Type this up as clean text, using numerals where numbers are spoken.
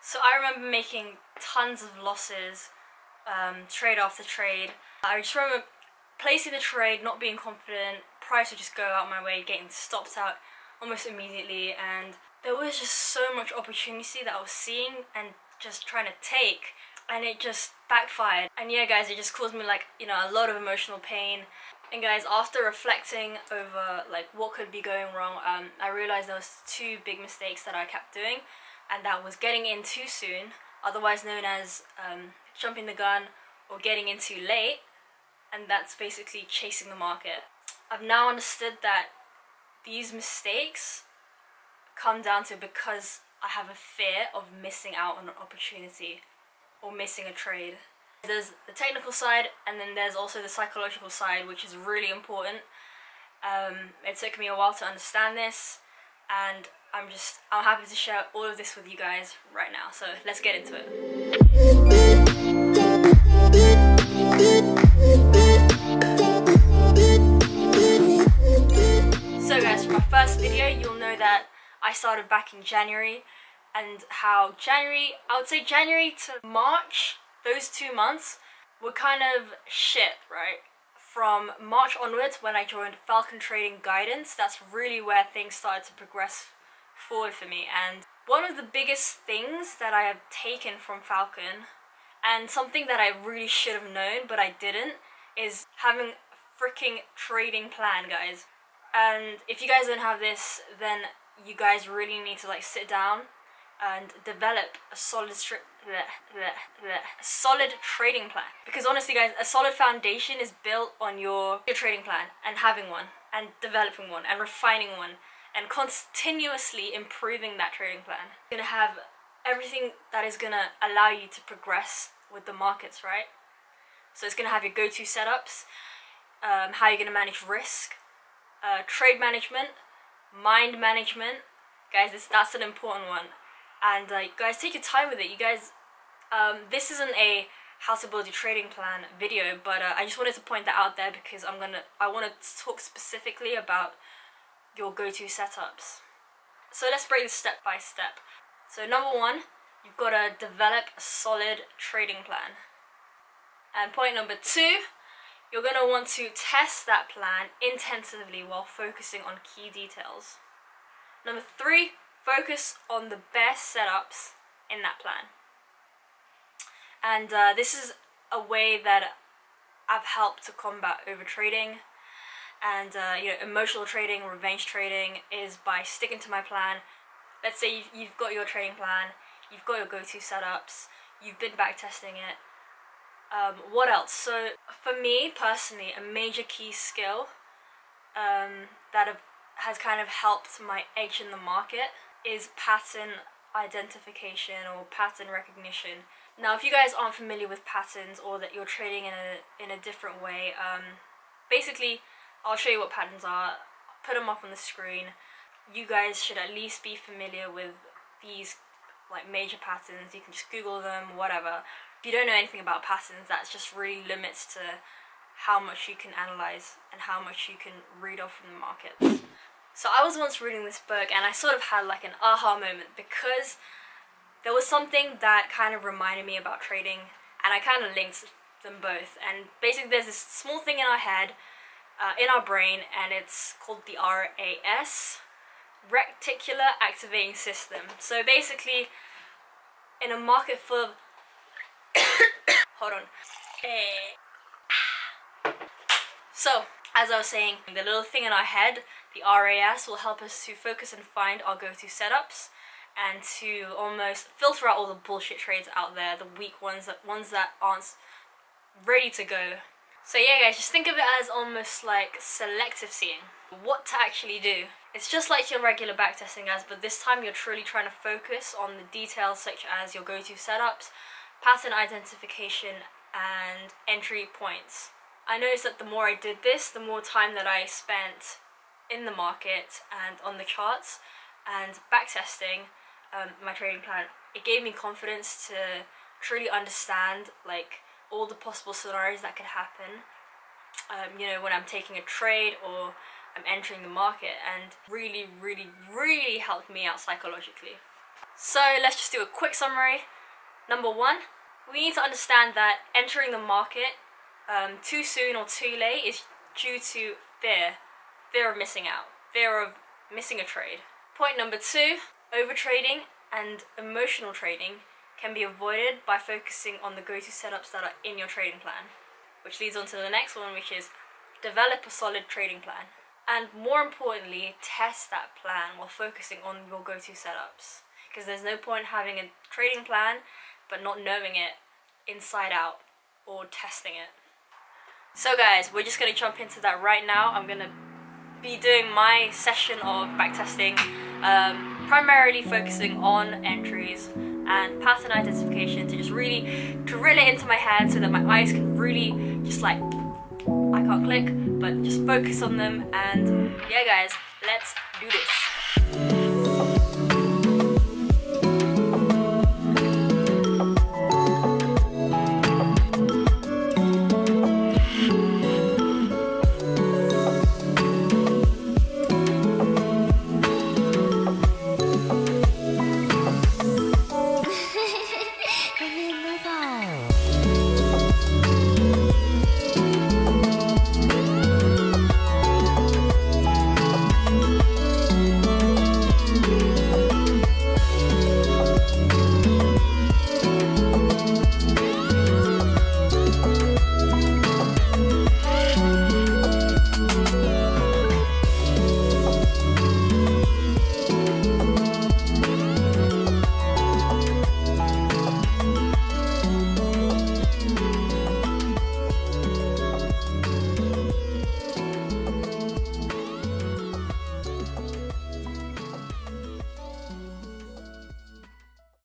So I remember making tons of losses, trade after trade. I just remember placing the trade, not being confident, price would just go out my way, getting stopped out almost immediately, and there was just so much opportunity that I was seeing and just trying to take, and it just backfired. And yeah guys, it just caused me like, you know, a lot of emotional pain. And guys, after reflecting over like what could be going wrong, I realized there was two big mistakes that I kept doing, and that was getting in too soon, otherwise known as jumping the gun or getting in too late, and that's basically chasing the market. I've now understood that these mistakes come down to because I have a fear of missing out on an opportunity or missing a trade. There's the technical side, and then there's also the psychological side, which is really important. It took me a while to understand this, and I'm happy to share all of this with you guys right now. So let's get into it. So guys, for my first video, you'll know that I started back in January, and how January, I would say January to March, those 2 months were kind of shit, right? From March onwards, when I joined Falcon trading guidance, that's really where things started to progress forward for me. And one of the biggest things that I have taken from Falcon, and something that I really should have known but I didn't, is having a freaking trading plan, guys. And if you guys don't have this, then you guys really need to like sit down and develop a solid trading plan. Because honestly guys, a solid foundation is built on your trading plan, and having one, and developing one, and refining one, and continuously improving that trading plan. You're gonna have everything that is gonna allow you to progress with the markets, right? So it's gonna have your go-to setups, how you're gonna manage risk, trade management, mind management. Guys, that's an important one. And guys, take your time with it. You guys, this isn't a how to build your trading plan video, but I just wanted to point that out there because I want to talk specifically about your go-to setups. So let's break this step by step. So number one, you've got to develop a solid trading plan. And point number two, you're going to want to test that plan intensively while focusing on key details. Number three, focus on the best setups in that plan. And this is a way that I've helped to combat overtrading. And you know, emotional trading, revenge trading, is by sticking to my plan. Let's say you've got your trading plan, you've got your go-to setups, you've been back testing it. What else? So for me personally, a major key skill that has kind of helped my edge in the market is pattern identification or pattern recognition. Now if you guys aren't familiar with patterns, or that you're trading in a different way, basically I'll show you what patterns are, I'll put them up on the screen. You guys should at least be familiar with these like major patterns. You can just Google them, whatever. If you don't know anything about patterns, that just really limits to how much you can analyze and how much you can read off from the markets. So I was once reading this book, and I sort of had like an aha moment, because there was something that kind of reminded me about trading, and I kind of linked them both. And basically there's this small thing in our head, in our brain, and it's called the RAS, Reticular Activating System. So basically, in a market full of hold on. So, as I was saying, the little thing in our head, the RAS, will help us to focus and find our go-to setups, and to almost filter out all the bullshit trades out there, the weak ones, ones that aren't ready to go. So yeah guys, just think of it as almost like selective seeing. What to actually do. It's just like your regular backtesting, guys, but this time you're truly trying to focus on the details such as your go-to setups, pattern identification, and entry points. I noticed that the more I did this, the more time that I spent in the market and on the charts and backtesting my trading plan, it gave me confidence to truly understand like all the possible scenarios that could happen, you know, when I'm taking a trade or I'm entering the market, and really helped me out psychologically. So let's just do a quick summary. Number one, we need to understand that entering the market too soon or too late is due to fear of missing out, fear of missing a trade. Point number two, overtrading and emotional trading can be avoided by focusing on the go-to setups that are in your trading plan, which leads on to the next one, which is develop a solid trading plan. And more importantly, test that plan while focusing on your go-to setups, because there's no point having a trading plan but not knowing it inside out or testing it. So guys, we're just going to jump into that right now. I'm going to be doing my session of backtesting, primarily focusing on entries and pattern identification to just really drill it into my head so that my eyes can really just like, I can't click, but just focus on them. And yeah guys, let's do this.